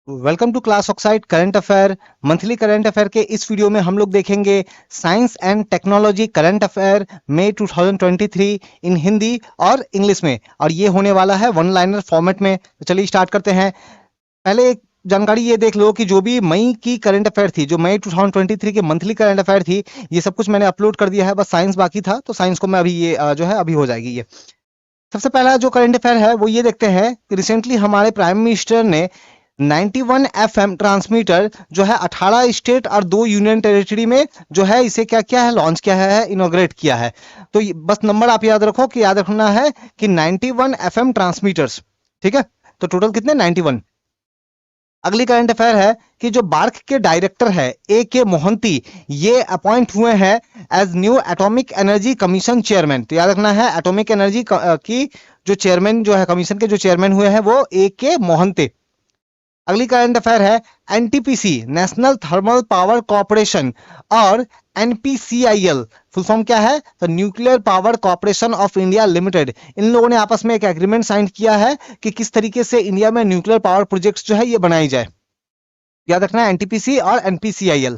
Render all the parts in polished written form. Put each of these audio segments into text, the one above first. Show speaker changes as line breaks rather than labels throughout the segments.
Welcome to class oxide current affair. Monthly current affair के इस video में हम लोग देखेंगे science and technology current affair May 2023 in Hindi और इंग्लिश में, और ये होने वाला है वन लाइनर फॉर्मेट में। तो चलिए स्टार्ट करते हैं। पहले एक जानकारी ये देख लो कि जो भी मई की करंट अफेयर थी, जो मई 2023 के मंथली करंट अफेयर थी, ये सब कुछ मैंने अपलोड कर दिया है। बस साइंस बाकी था, तो साइंस को मैं अभी ये जो है अभी हो जाएगी ये। सबसे पहला जो करंट अफेयर है वो ये देखते हैं कि रिसेंटली हमारे प्राइम मिनिस्टर ने 91 एफएम ट्रांसमीटर जो है 18 स्टेट और 2 यूनियन टेरिटरी में जो है इसे क्या किया है, लॉन्च किया है, इनॉग्रेट किया है। तो बस नंबर आप याद रखो कि याद रखना है कि 91 एफएम ट्रांसमीटर्स। ठीक है, तो टोटल कितने, 91। अगली करंट अफेयर है कि जो बार्क के डायरेक्टर है ए के मोहंती, ये अपॉइंट हुए हैं as new atomic energy commission chairman. तो याद रखना है एटॉमिक एनर्जी की जो चेयरमैन जो है, कमीशन के जो चेयरमैन हुए हैं वो ए के मोहंती। अगली करंट अफेयर है NTPC national thermal power corporation और एनपीसीआईएल फुल फॉर्म क्या है, तो nuclear power corporation of India limited. इन लोगों ने आपस में एक एग्रीमेंट साइन किया है कि किस तरीके से इंडिया में न्यूक्लियर पावर प्रोजेक्ट्स जो है ये बनाई जाए। याद रखना है एनटीपीसी और एनपीसीआईएल।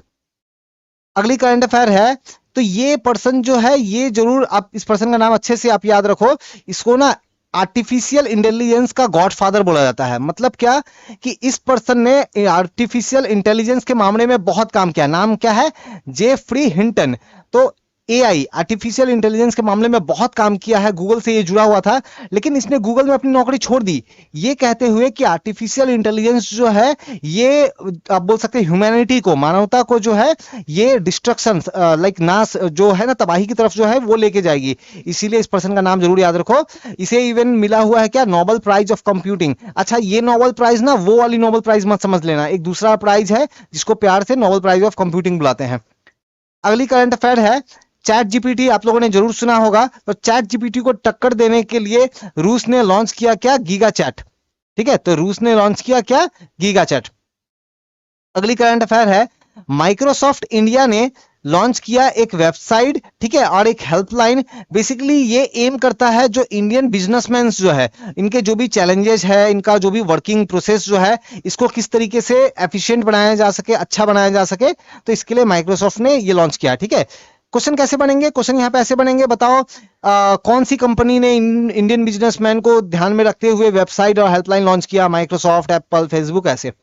अगली करंट अफेयर है, तो ये पर्सन जो है ये जरूर आप इस पर्सन का नाम अच्छे से आप याद रखो। इसको ना आर्टिफिशियल इंटेलिजेंस का गॉडफादर बोला जाता है। मतलब क्या कि इस पर्सन ने आर्टिफिशियल इंटेलिजेंस के मामले में बहुत काम किया। नाम क्या है, जेफ्री हिंटन। तो एआई आर्टिफिशियल इंटेलिजेंस के मामले में बहुत काम किया है, गूगल से ये जुड़ा हुआ था, लेकिन इसने गूगल में अपनी नौकरी छोड़ दी, ये कहते हुए कि आर्टिफिशियल इंटेलिजेंस जो है ये आप बोल सकते हैं ह्यूमैनिटी को, मानवता को जो है ये डिस्ट्रक्शन लाइक नाश जो है ना, तबाही की तरफ जो है वो लेके जाएगी। इसीलिए इस पर्सन का नाम जरूर याद रखो। इसे इवन मिला हुआ है क्या, नोबेल प्राइज ऑफ कंप्यूटिंग। अच्छा, ये नोबेल प्राइज ना वो वाली नोबेल प्राइज मत समझ लेना, एक दूसरा प्राइज है जिसको प्यार से नोबेल प्राइज ऑफ कंप्यूटिंग बुलाते हैं। अगली करंट अफेयर है चैट जीपीटी। आप लोगों ने जरूर सुना होगा। तो चैट जीपीटी को टक्कर देने के लिए रूस ने लॉन्च किया क्या, गीगा चैट। ठीक है, तो रूस ने लॉन्च किया क्या, गीगा चैट। अगली करंट अफेयर है माइक्रोसॉफ्ट इंडिया ने लॉन्च किया एक वेबसाइट, ठीक है, और एक हेल्पलाइन। बेसिकली ये एम करता है जो इंडियन बिजनेसमैन जो है, इनके जो भी चैलेंजेस है, इनका जो भी वर्किंग प्रोसेस जो है, इसको किस तरीके से एफिशिएंट बनाया जा सके, अच्छा बनाया जा सके, तो इसके लिए माइक्रोसॉफ्ट ने ये लॉन्च किया। ठीक है, क्वेश्चन कैसे बनेंगे, क्वेश्चन यहाँ पे ऐसे बनेंगे, बताओ कौन सी कंपनी ने इंडियन बिजनेसमैन को ध्यान में रखते हुए वेबसाइट और हेल्पलाइन लॉन्च किया, माइक्रोसॉफ्ट, एप्पल, फेसबुक, ऐसे।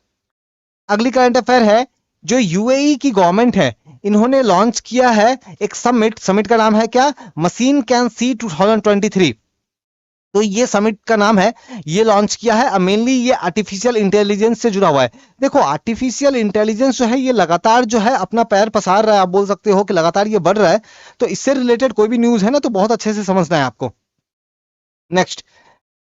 अगली करंट अफेयर है जो यूएई की गवर्नमेंट है, इन्होंने लॉन्च किया है एक समिट। समिट का नाम है क्या, मशीन कैन सी 2023। तो ये समिट का नाम है, ये लॉन्च किया है, मेनली ये आर्टिफिशियल इंटेलिजेंस से जुड़ा हुआ है। देखो आर्टिफिशियल इंटेलिजेंस जो है ये लगातार जो है अपना पैर पसार रहा है, आप बोल सकते हो कि लगातार ये बढ़ रहा है। तो इससे रिलेटेड कोई भी न्यूज है ना, तो बहुत अच्छे से समझना है आपको। नेक्स्ट,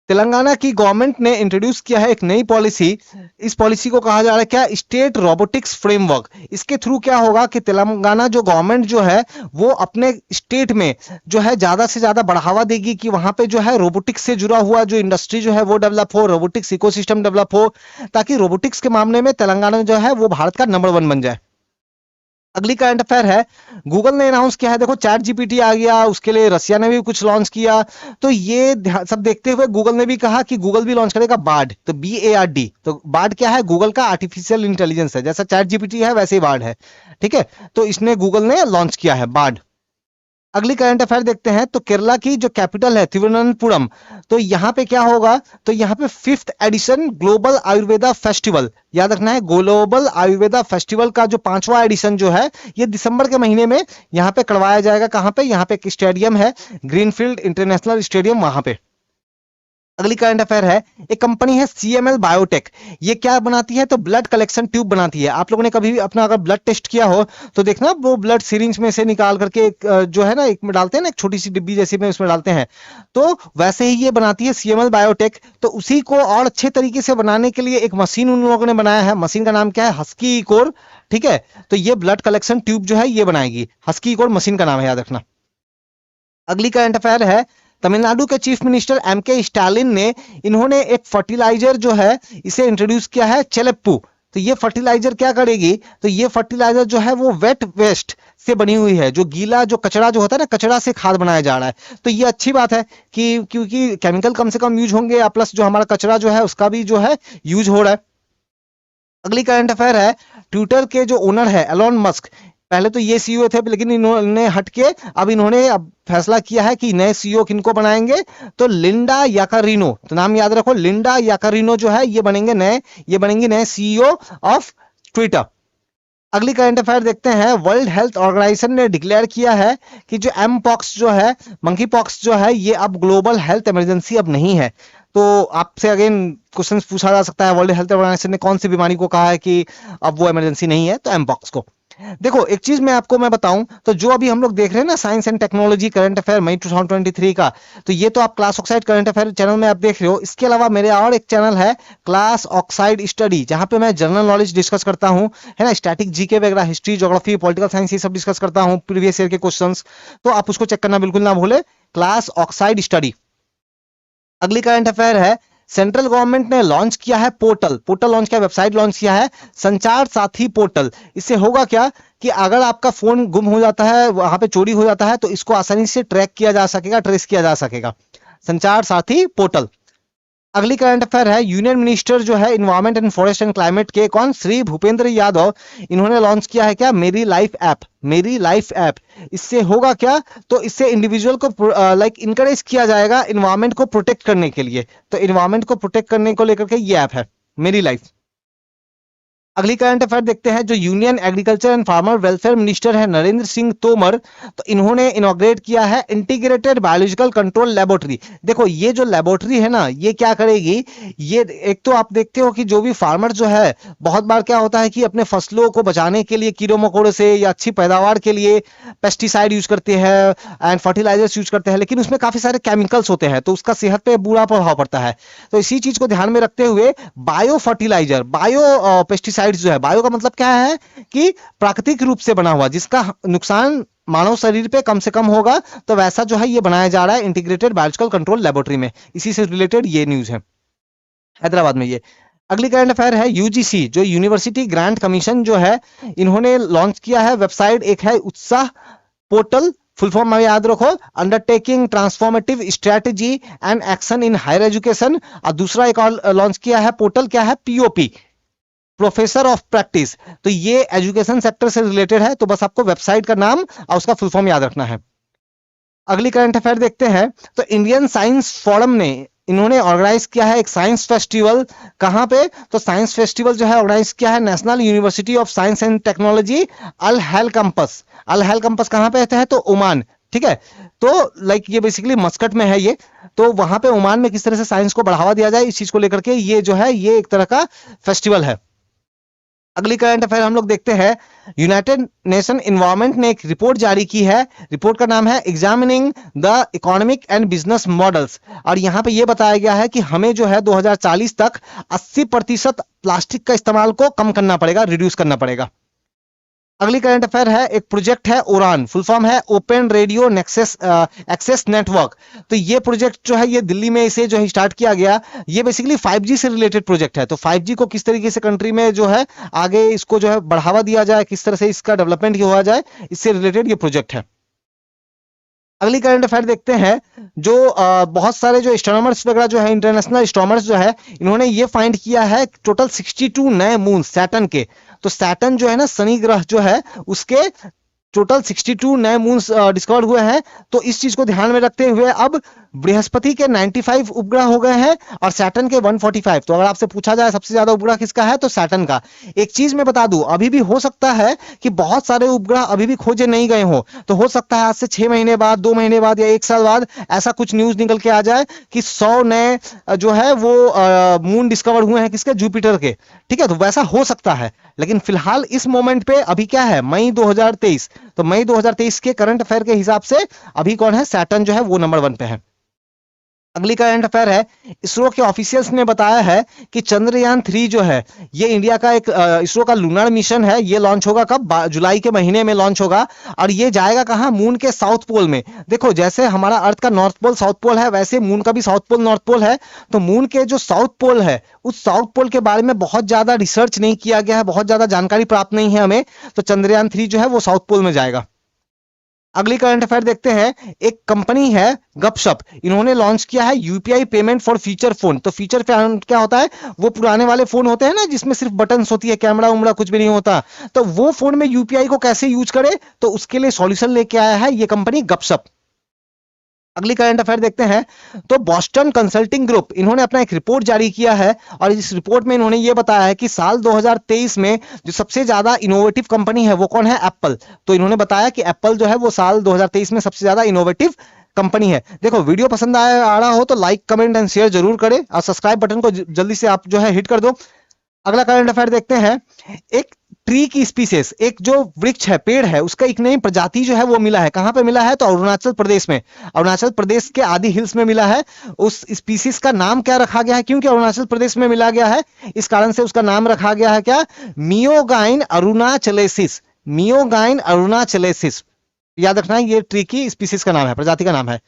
तेलंगाना की गवर्नमेंट ने इंट्रोड्यूस किया है एक नई पॉलिसी। इस पॉलिसी को कहा जा रहा है क्या, स्टेट रोबोटिक्स फ्रेमवर्क। इसके थ्रू क्या होगा कि तेलंगाना जो गवर्नमेंट जो है वो अपने स्टेट में जो है ज्यादा से ज्यादा बढ़ावा देगी कि वहां पे जो है रोबोटिक्स से जुड़ा हुआ जो इंडस्ट्री जो है वो डेवलप हो, रोबोटिक्स इकोसिस्टम डेवलप हो, ताकि रोबोटिक्स के मामले में तेलंगाना जो है वो भारत का नंबर 1 बन जाए। अगली करंट अफेयर है, गूगल ने अनाउंस किया है, देखो चैट जीपीटी आ गया, उसके लिए रसिया ने भी कुछ लॉन्च किया। तो ये सब देखते हुए गूगल ने भी कहा कि गूगल भी लॉन्च करेगा बार्ड। तो BARD, तो बार्ड क्या है, गूगल का आर्टिफिशियल इंटेलिजेंस है, जैसा चैट जीपीटी है वैसे ही बार्ड है। ठीक है, तो इसने गूगल ने लॉन्च किया है बार्ड। अगली करंट अफेयर देखते हैं, तो केरला की जो कैपिटल है तिरुवनंतपुरम, तो यहाँ पे क्या होगा, तो यहाँ पे 5th addition global Ayurveda festival, याद रखना है ग्लोबल आयुर्वेदा फेस्टिवल का जो 5वां एडिशन जो है ये दिसंबर के महीने में यहाँ पे करवाया जाएगा। कहाँ पे, यहाँ पे एक स्टेडियम है, ग्रीनफील्ड इंटरनेशनल स्टेडियम, वहां पे। अगली करंट अफेयर है, एक कंपनी है CML बायोटेक। ये क्या बनाती है, तो ब्लड कलेक्शन ट्यूब बनाती है। आप लोगों ने कभी भी अपना अगर ब्लड टेस्ट किया हो तो देखना, वो ब्लड सिरिंज में से निकाल करके जो है ना एक में डालते हैं ना, एक छोटी सी डिब्बी जैसी में उसमें डालते हैं। तो वैसे ही ये बनाती है CML बायोटेक। तो उसी को और अच्छे तरीके से बनाने के लिए एक मशीन उन लोगों ने बनाया है। मशीन का नाम क्या है, हस्की इकोर। ठीक है, तो ये ब्लड कलेक्शन ट्यूब जो है ये बनाएगी, हस्की इकोर मशीन का नाम है, याद रखना। अगली करंट अफेयर है, तमिलनाडु के चीफ मिनिस्टर MK स्टालिन ने, इन्होंने एक फर्टिलाइजर जो है इसे इंट्रोड्यूस किया है, चेलेप्पू। तो ये फर्टिलाइजर क्या करेगी, तो ये फर्टिलाइजर जो है वो वेट वेस्ट से बनी हुई है, जो गीला जो कचरा जो होता है ना, कचरा से खाद बनाया जा रहा है। तो ये अच्छी बात है कि क्योंकि केमिकल कम से कम यूज होंगे, प्लस जो हमारा कचरा जो है उसका भी जो है यूज हो रहा है। अगली करंट अफेयर है, ट्विटर के जो ओनर है एलोन मस्क, पहले तो ये सीईओ थे लेकिन इन्होंने हटके अब इन्होंने अब फैसला किया है कि नए सीईओ किनको बनाएंगे, तो लिंडा याकारिनो, तो नाम याद रखो, लिंडा याकारिनो जो है ये बनेंगे नए सीईओ ऑफ ट्विटर। अगली करंट अफेयर देखते हैं, वर्ल्ड हेल्थ ऑर्गेनाइजेशन ने डिक्लेयर किया है कि जो एम पॉक्स जो है, मंकी पॉक्स जो है, ये अब ग्लोबल हेल्थ इमरजेंसी अब नहीं है। तो आपसे अगेन क्वेश्चन पूछा जा सकता है, वर्ल्ड हेल्थ ऑर्गेनाइजेशन ने कौन सी बीमारी को कहा है कि अब वो इमरजेंसी नहीं है, तो एम पॉक्स को। देखो एक चीज मैं बताऊं, तो जो अभी हम लोग देख रहे हैं ना science and technology current affair May 2023 का, तो ये तो आप class oxide current affair channel में आप देख रहे हो। इसके अलावा मेरे और एक चैनल है क्लास ऑक्साइड स्टडी, जहां पे मैं जनरल नॉलेज डिस्कस करता हूं, है ना, स्टैटिक जीके वगैरह, हिस्ट्री, ज्योग्राफी, पॉलिटिकल साइंस, ये सब डिस्कस करता हूं, प्रीवियस ईयर के क्वेश्चंस। तो आप उसको चेक करना बिल्कुल ना भूले, क्लास ऑक्साइड स्टडी। अगली करंट अफेयर है, सेंट्रल गवर्नमेंट ने लॉन्च किया है पोर्टल लॉन्च किया, वेबसाइट लॉन्च किया है, संचार साथी पोर्टल। इससे होगा क्या कि अगर आपका फोन गुम हो जाता है, वहां पे चोरी हो जाता है, तो इसको आसानी से ट्रैक किया जा सकेगा, ट्रेस किया जा सकेगा, संचार साथी पोर्टल। अगली करंट अफेयर है, यूनियन मिनिस्टर जो है environment and forest and climate के, कौन, श्री भूपेंद्र यादव, इन्होंने लॉन्च किया है क्या, मेरी लाइफ ऐप, मेरी लाइफ ऐप। इससे होगा क्या, तो इससे इंडिविजुअल को लाइक इनकरेज किया जाएगा इन्वायरमेंट को प्रोटेक्ट करने के लिए। तो इन्वायरमेंट को प्रोटेक्ट करने को लेकर के ये ऐप है मेरी लाइफ। अगली करंट अफेयर देखते हैं, जो union agriculture and farmer welfare minister है नरेंद्र सिंह तोमर, तो इन्होंने इनॉग्रेट किया है इंटीग्रेटेड बायोलॉजिकल कंट्रोल लेबोरेटरी। देखो ये जो लेबोरेटरी है ना, ये क्या करेगी, ये एक तो आप देखते हो कि जो भी फार्मर जो है, बहुत बार क्या होता है कि अपने फसलों को बचाने के लिए कीड़ों मकोड़ों से या अच्छी पैदावार के लिए पेस्टिसाइड यूज करते हैं एंड फर्टिलाइजर्स यूज करते हैं, लेकिन उसमें काफी सारे केमिकल्स होते हैं, तो उसका सेहत पे बुरा प्रभाव पड़ता है। तो इसी चीज को ध्यान में रखते हुए बायो फर्टिलाइजर, बायो पेस्टिसाइड्स जो है, बायो का मतलब क्या है कि प्राकृतिक रूप से बना हुआ, जिसका नुकसान मानव शरीर पे कम से कम होगा, तो वैसा जो है ये बनाया जा रहा है इंटीग्रेटेड बायोलॉजिकल कंट्रोल लेबोरेटरी में। इसी से रिलेटेड ये न्यूज है हैदराबाद में ये। अगली करंट अफेयर है, यूजीसी जो यूनिवर्सिटी ग्रांट कमीशन जो है, इन्होंने लॉन्च किया है वेबसाइट, एक है उत्साह पोर्टल, फुल फॉर्म में याद रखो, undertaking transformative strategy and action in higher education. और दूसरा एक और लॉन्च किया है पोर्टल, क्या है, पीओपी, प्रोफेसर ऑफ प्रैक्टिस। तो ये एजुकेशन सेक्टर से रिलेटेड है, तो बस आपको वेबसाइट का नाम और उसका फुल फॉर्म याद रखना है। अगली करंट अफेयर देखते हैं, तो इंडियन साइंस फोरम ने, इन्होंने ऑर्गेनाइज किया है एक साइंस फेस्टिवल। कहां पे, तो साइंस फेस्टिवल जो है ऑर्गेनाइज किया है national university of science and technology Al Hail campus. Al Hail campus कहां पे है, तो ओमान, ठीक है। तो लाइक ये बेसिकली मस्कट में है ये, तो वहां पे ओमान में किस तरह से साइंस को बढ़ावा दिया जाए, इस चीज को लेकर के ये जो है ये एक तरह का फेस्टिवल है। अगली करंट अफेयर हम लोग देखते हैं, यूनाइटेड नेशन इन्वायरमेंट ने एक रिपोर्ट जारी की है, रिपोर्ट का नाम है examining the economic and business models. और यहां पे ये बताया गया है कि हमें जो है 2040 तक 80% प्लास्टिक का इस्तेमाल को कम करना पड़ेगा, रिड्यूस करना पड़ेगा। अगली करंट अफेयर है, एक प्रोजेक्ट है उड़ान, फुल फॉर्म है open radio nexus access network. तो ये प्रोजेक्ट जो है ये दिल्ली में इसे जो है स्टार्ट किया गया, ये बेसिकली 5G से रिलेटेड प्रोजेक्ट है। तो 5G को किस तरीके से कंट्री में जो है आगे इसको जो है बढ़ावा दिया जाए, किस तरह से इसका डेवलपमेंट हुआ जाए, इससे रिलेटेड ये प्रोजेक्ट है। अगली करंट अफेयर देखते हैं, जो बहुत सारे जो एस्ट्रोनॉमर्स वगैरह जो है, इंटरनेशनल एस्ट्रोनॉमर्स जो है, इन्होंने ये फाइंड किया है टोटल 62 नए मून सैटर्न के। तो सैटर्न जो है ना, शनि ग्रह जो है, उसके टोटल 62 नए मून्स डिस्कवर हुए हैं। तो इस चीज को ध्यान में रखते हुए अब बृहस्पति के 95 उपग्रह हो गए हैं और सैटर्न के 145। तो अगर आपसे पूछा जाए सबसे ज्यादा उपग्रह किसका है, तो सैटर्न का। एक चीज मैं बता दूं, अभी भी हो सकता है कि बहुत सारे उपग्रह अभी भी खोजे नहीं गए हो, तो हो सकता है आज से 6 महीने बाद, 2 महीने बाद या 1 साल बाद ऐसा कुछ न्यूज निकल के आ जाए कि 100 नए जो है वो मून डिस्कवर हुए हैं, किसके, जुपिटर के, ठीक है। तो वैसा हो सकता है, लेकिन फिलहाल इस मोमेंट पे अभी क्या है, मई 2023, तो मई 2023 के करंट अफेयर के हिसाब से अभी कौन है, सैटर्न जो है वो नंबर 1 पे है। अगली करंट अफेयर है, इसरो के ऑफिशियल्स ने बताया है कि चंद्रयान 3 जो है, ये इंडिया का एक इसरो का लूनर मिशन है। ये लॉन्च होगा कब, जुलाई के महीने में लॉन्च होगा, और ये जाएगा कहां, मून के साउथ पोल में। देखो जैसे हमारा अर्थ का नॉर्थ पोल साउथ पोल है, वैसे मून का भी साउथ पोल नॉर्थ पोल है। तो मून के जो साउथ पोल है, उस साउथ पोल के बारे में बहुत ज्यादा रिसर्च नहीं किया गया है, बहुत ज्यादा जानकारी प्राप्त नहीं है हमें। तो चंद्रयान 3 जो है वो साउथ पोल में जाएगा। अगली करंट अफेयर देखते हैं। एक कंपनी है गपशप, इन्होंने लॉन्च किया है UPI payment for feature phone. तो फीचर फोन क्या होता है, वो पुराने वाले फोन होते हैं ना जिसमें सिर्फ बटन्स होती है, कैमरा उमड़ा कुछ भी नहीं होता, तो वो फोन में यूपीआई को कैसे यूज करे, तो उसके लिए सॉल्यूशन लेके आया है ये कंपनी गपशप। अगली करंट अफेयर देखते हैं। तो बॉस्टन कंसल्टिंग ग्रुप, इन्होंने अपना एक रिपोर्ट जारी किया है और इस रिपोर्ट में इन्होंने ये बताया है कि साल 2023 में जो सबसे ज्यादा इनोवेटिव कंपनी है वो कौन है, एप्पल। तो इन्होंने बताया कि एप्पल जो है वो साल 2023 में सबसे ज्यादा इनोवेटिव कंपनी है। देखो वीडियो पसंद आया आ रहा हो तो लाइक कमेंट एंड शेयर जरूर करें और सब्सक्राइब बटन को जल्दी से आप जो है हिट कर दो। अगला करंट अफेयर देखते हैं। एक ट्री की स्पीसीज, एक जो वृक्ष है, पेड़ है, उसका एक नई प्रजाति जो है वो मिला है। कहां पे मिला है, तो अरुणाचल प्रदेश में। अरुणाचल प्रदेश के आदि हिल्स में मिला है। उस स्पीसीज का नाम क्या रखा गया है, क्योंकि अरुणाचल प्रदेश में मिला गया है इस कारण से उसका नाम रखा गया है क्या, मियोगाइन अरुणाचलेसिस। मियोगाइन अरुणाचलेसिस, याद रखना है, ये ट्री की स्पीसीज का नाम है, प्रजाति का नाम है।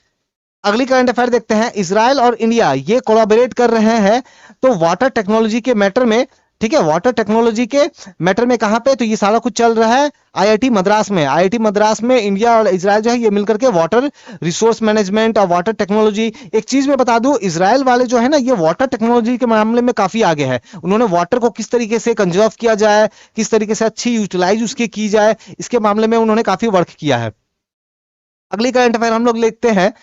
अगली करंट अफेयर देखते हैं। इजराइल और इंडिया ये कोलैबोरेट कर रहे हैं तो वाटर टेक्नोलॉजी के मैटर में, ठीक है, वाटर टेक्नोलॉजी के मैटर में कहां पे, तो ये सारा कुछ चल रहा है आईआईटी मद्रास में। आईआईटी मद्रास में इंडिया और इजराइल जो है ये मिलकर के वाटर रिसोर्स मैनेजमेंट और वाटर टेक्नोलॉजी। एक चीज मैं बता दूं, इजराइल वाले जो है ना ये वाटर टेक्नोलॉजी के मामले में काफी आगे है। उन्होंने वाटर को किस तरीके से कंजर्व किया जाए, किस तरीके से अच्छी यूटिलाइज उसकी की जाए, इसके मामले में उन्होंने काफी वर्क किया है। अगली करंट अफेयर हम लोग देखते हैं।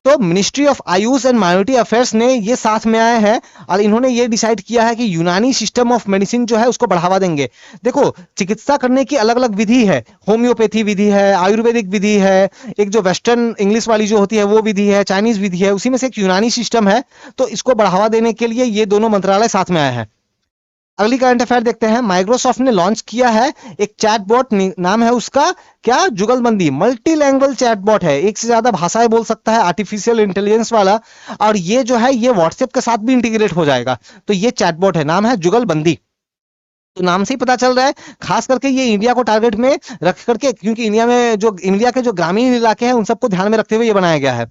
तो ministry of Ayush and minority affairs ने ये साथ में आए हैं और इन्होंने ये डिसाइड किया है कि यूनानी सिस्टम ऑफ मेडिसिन जो है उसको बढ़ावा देंगे। देखो चिकित्सा करने की अलग अलग विधि है, होम्योपैथी विधि है, आयुर्वेदिक विधि है, एक जो वेस्टर्न इंग्लिश वाली जो होती है वो विधि है, चाइनीज विधि है, उसी में से एक यूनानी सिस्टम है। तो इसको बढ़ावा देने के लिए ये दोनों मंत्रालय साथ में आए हैं। अगली करंट अफेयर देखते हैं। माइक्रोसॉफ्ट ने लॉन्च किया है एक चैटबॉट, नाम है उसका क्या, जुगलबंदी। मल्टी लैंग्वेज चैटबॉट है, एक से ज्यादा भाषाएं बोल सकता है, आर्टिफिशियल इंटेलिजेंस वाला, और ये जो है ये व्हाट्सएप के साथ भी इंटीग्रेट हो जाएगा। तो ये चैटबॉट है, नाम है जुगलबंदी। तो नाम से ही पता चल रहा है, खास करके ये इंडिया को टारगेट में रख करके, क्योंकि इंडिया के जो ग्रामीण इलाके हैं उन सबको ध्यान में रखते हुए ये बनाया गया है।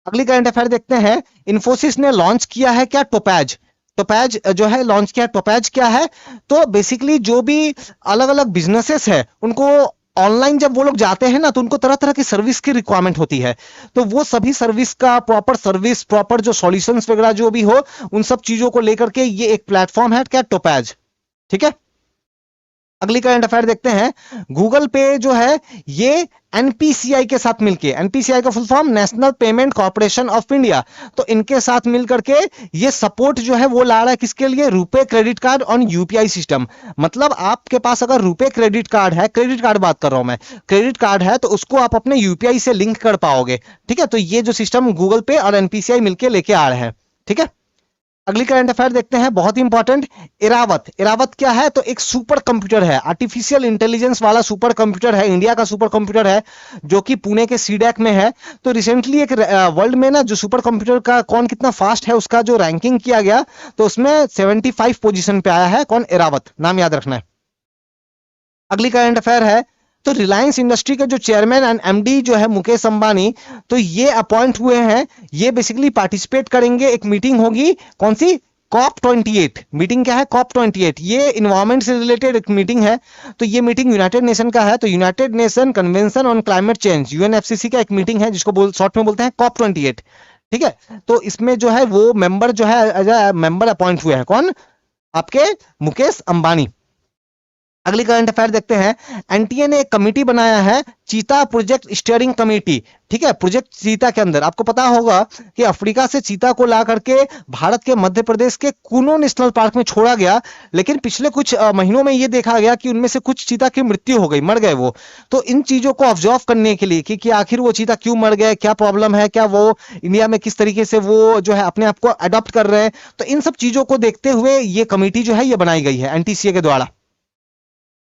अगली करंट अफेयर देखते हैं। इन्फोसिस ने लॉन्च किया है क्या, टोपैज। टोपैज जो है लॉन्च किया। टोपैज क्या है, तो बेसिकली जो भी अलग अलग बिजनेसेस है उनको ऑनलाइन जब वो लोग जाते हैं ना तो उनको तरह तरह की सर्विस की रिक्वायरमेंट होती है। तो वो सभी सर्विस का प्रॉपर सर्विस, प्रॉपर जो सॉल्यूशंस वगैरह जो भी हो, उन सब चीजों को लेकर के ये एक प्लेटफॉर्म है क्या, टोपैज। ठीक है। अगली करंट अफेयर देखते हैं। गूगल पे जो है ये एनपीसीआई के साथ मिलके, एनपीसीआई का full form national payment corporation of India, तो इनके साथ मिलकर के ये सपोर्ट जो है वो ला रहा है किसके लिए, RuPay credit card on UPI system. मतलब आपके पास अगर रुपे क्रेडिट कार्ड है, क्रेडिट कार्ड बात कर रहा हूं मैं, क्रेडिट कार्ड है तो उसको आप अपने यूपीआई से लिंक कर पाओगे। ठीक है, तो ये जो सिस्टम गूगल पे और एनपीसीआई मिलके लेके आ रहे हैं। ठीक है। अगली करंट अफेयर देखते हैं, बहुत ही इंपॉर्टेंट। इरावत। इरावत क्या है, तो एक सुपर कंप्यूटर है, आर्टिफिशियल इंटेलिजेंस वाला सुपर कंप्यूटर है, इंडिया का सुपर कंप्यूटर है जो कि पुणे के सीडैक में है। तो रिसेंटली एक वर्ल्ड में ना जो सुपर कंप्यूटर का कौन कितना फास्ट है उसका जो रैंकिंग किया गया, तो उसमें 75 पोजीशन पे आया है कौन, इरावत, नाम याद रखना है। अगली करंट अफेयर है। तो रिलायंस इंडस्ट्री के जो चेयरमैन एंड एमडी जो है मुकेश अंबानी, तो ये अपॉइंट हुए हैं। ये बेसिकली पार्टिसिपेट करेंगे, एक मीटिंग होगी कौन सी, COP28। मीटिंग क्या है, COP28, ये इन्वायरमेंट से रिलेटेड एक मीटिंग है। तो ये मीटिंग यूनाइटेड नेशन का है, तो United nation convention on climate change, UNFCCC का एक मीटिंग है जिसको शॉर्ट में बोलते हैं COP28। ठीक है, तो इसमें जो है वो मेंबर जो है एज मेंबर अपॉइंट हुए हैं कौन, आपके मुकेश अंबानी। अगली करंट अफेयर देखते हैं। एनटीए ने एक कमेटी बनाया है, चीता प्रोजेक्ट स्टीयरिंग कमेटी। ठीक है, प्रोजेक्ट चीता के अंदर आपको पता होगा कि अफ्रीका से चीता को ला करके भारत के मध्य प्रदेश के कुनो नेशनल पार्क में छोड़ा गया, लेकिन पिछले कुछ महीनों में ये देखा गया कि उनमें से कुछ चीता की मृत्यु हो गई, मर गए वो। तो इन चीजों को ऑब्जर्व करने के लिए कि आखिर वो चीता क्यों मर गए, क्या प्रॉब्लम है, क्या वो इंडिया में किस तरीके से वो जो है अपने आप को अडॉप्ट कर रहे हैं, तो इन सब चीजों को देखते हुए ये कमेटी जो है ये बनाई गई है एनटीसीए के द्वारा।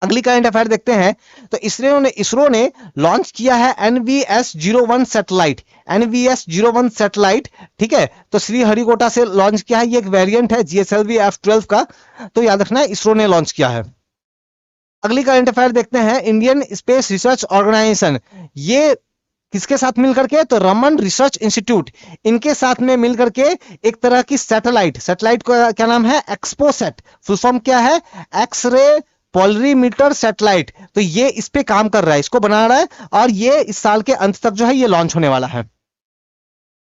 अगली करंट अफेयर देखते हैं। तो इसरो ने लॉन्च किया है NVS-01 सैटेलाइट, NVS-01 सैटेलाइट। ठीक है, तो श्रीहरिकोटा से लॉन्च किया है, ये एक वेरिएंट है GSLV F12 का, तो याद रखना है इसरो ने लॉन्च किया है। अगली करंट अफेयर देखते हैं। इंडियन स्पेस रिसर्च ऑर्गेनाइजेशन, ये किसके साथ मिलकर के, तो रमन रिसर्च इंस्टीट्यूट, इनके साथ में मिलकर के एक तरह की सैटेलाइट, सैटेलाइट का क्या नाम है, एक्सपोसेट, फुल फॉर्म क्या है, एक्स रे पोलरीमीटर सैटेलाइट। तो ये इस पे काम कर रहा है, इसको बना रहा है, और ये इस साल के अंत तक जो है ये लॉन्च होने वाला है।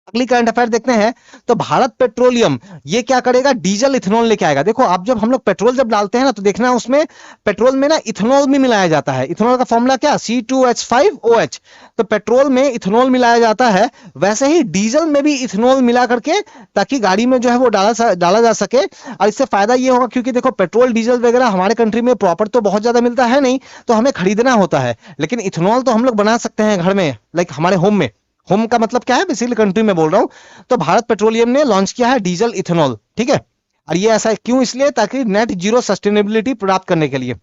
अगली करंट अफेयर देखते हैं। तो भारत पेट्रोलियम ये क्या करेगा, डीजल इथेनॉल लेके आएगा। देखो आप जब हम लोग पेट्रोल जब डालते हैं ना, तो देखना उसमें पेट्रोल में ना इथेनॉल भी मिलाया जाता है। इथेनॉल का फॉर्मूला क्या, C2H5OH। तो पेट्रोल में इथेनॉल मिलाया जाता है, वैसे ही डीजल में भी इथेनॉल मिला करके, ताकि गाड़ी में जो है वो डाला जा सके। और इससे फायदा ये होगा, क्योंकि देखो पेट्रोल डीजल वगैरह हमारे कंट्री में प्रॉपर तो बहुत ज्यादा मिलता है नहीं, तो हमें खरीदना होता है। लेकिन इथेनॉल तो हम लोग बना सकते हैं घर में, लाइक हमारे होम में। होम का मतलब क्या है, बेसिकली कंट्री में बोल रहा हूं। तो भारत पेट्रोलियम ने लॉन्च किया है डीजल इथेनॉल, ठीक है। और ये ऐसा क्यों, इसलिए ताकि नेट जीरो सस्टेनेबिलिटी प्राप्त करने के लिए।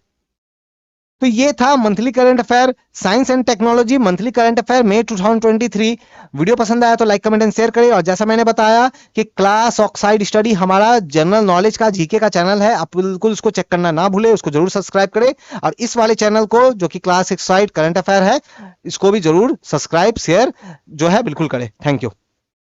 तो ये था monthly current affair, science and technology monthly current affair May 2023। Video पसंद आया तो लाइक कमेंट एंड शेयर करें। और जैसा मैंने बताया कि क्लास ऑक्साइड स्टडी हमारा जनरल नॉलेज का जीके का चैनल है, आप बिल्कुल उसको चेक करना ना भूले, उसको जरूर सब्सक्राइब करें। और इस वाले चैनल को जो कि क्लास ऑक्साइड करंट अफेयर है, इसको भी जरूर सब्सक्राइब शेयर जो है बिल्कुल करें। Thank you.